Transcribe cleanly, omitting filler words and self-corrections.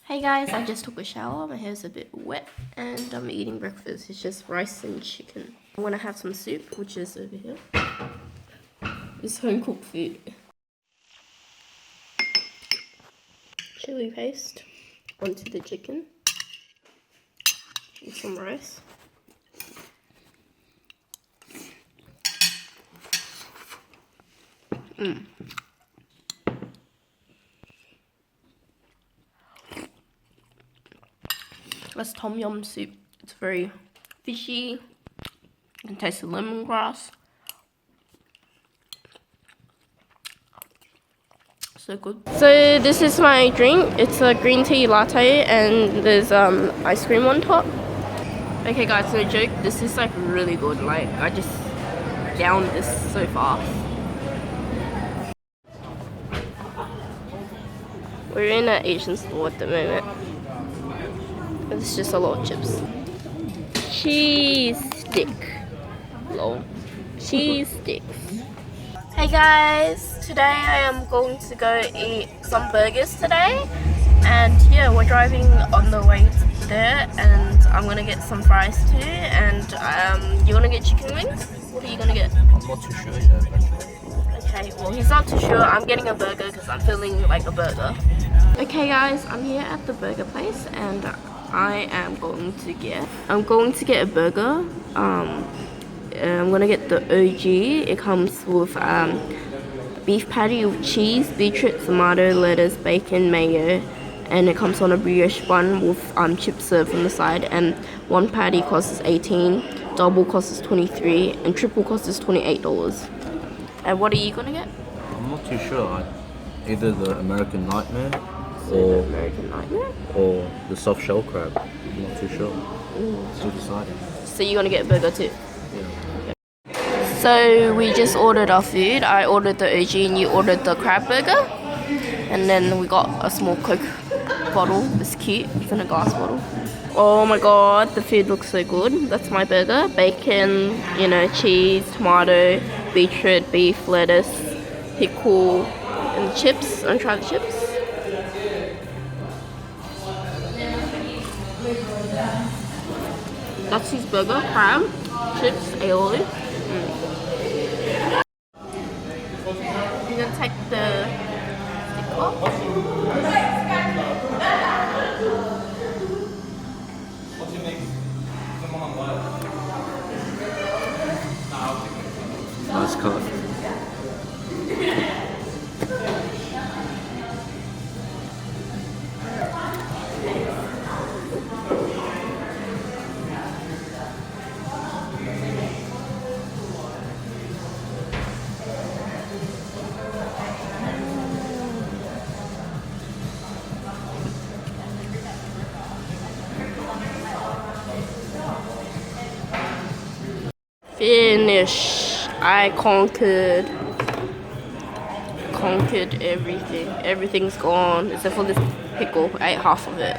Hey guys, I just took a shower. My hair's a bit wet and I'm eating breakfast. It's just rice and chicken. I'm gonna have some soup, which is over here. It's home cooked food. Chili paste onto the chicken and some rice. That's tom yum soup. It's very fishy. You can taste the lemongrass. So good. So this is my drink. It's a green tea latte and there's ice cream on top. Okay guys, no joke. This is like really good. Like I just downed this so fast. We're in an Asian store at the moment. It's just a lot of chips. Cheese stick. Lol. Cheese sticks. Hey guys, today I am going to go eat some burgers today. And yeah, we're driving on the way there and I'm gonna get some fries too. And you're gonna get chicken wings? What are you gonna get? I'm not too sure yet, actually. Okay, well he's not too sure. I'm getting a burger because I'm feeling like a burger. Okay guys, I'm here at the burger place and I'm going to get a burger. I'm gonna get the OG. It comes with beef patty with cheese, beetroot, tomato, lettuce, bacon, mayo, and it comes on a brioche bun with chips served on the side. And one patty costs $18, double costs $23, and triple costs $28. And what are you gonna get? I'm not too sure. Either the American Nightmare or the soft shell crab. I'm not too sure. Still deciding. So you're gonna get a burger too? Yeah. So we just ordered our food. I ordered the OG and you ordered the crab burger. And then we got a small Coke bottle. It's cute. It's in a glass bottle. Oh my god, the food looks so good. That's my burger. Bacon, cheese, tomato, beetroot, beef, lettuce, pickle, and the chips. I'm gonna try the chips. That's his burger, crab, chips, aioli. You're gonna take the stick off. Nice cut. Finish. I conquered everything. Everything's gone except for this pickle. I ate half of it.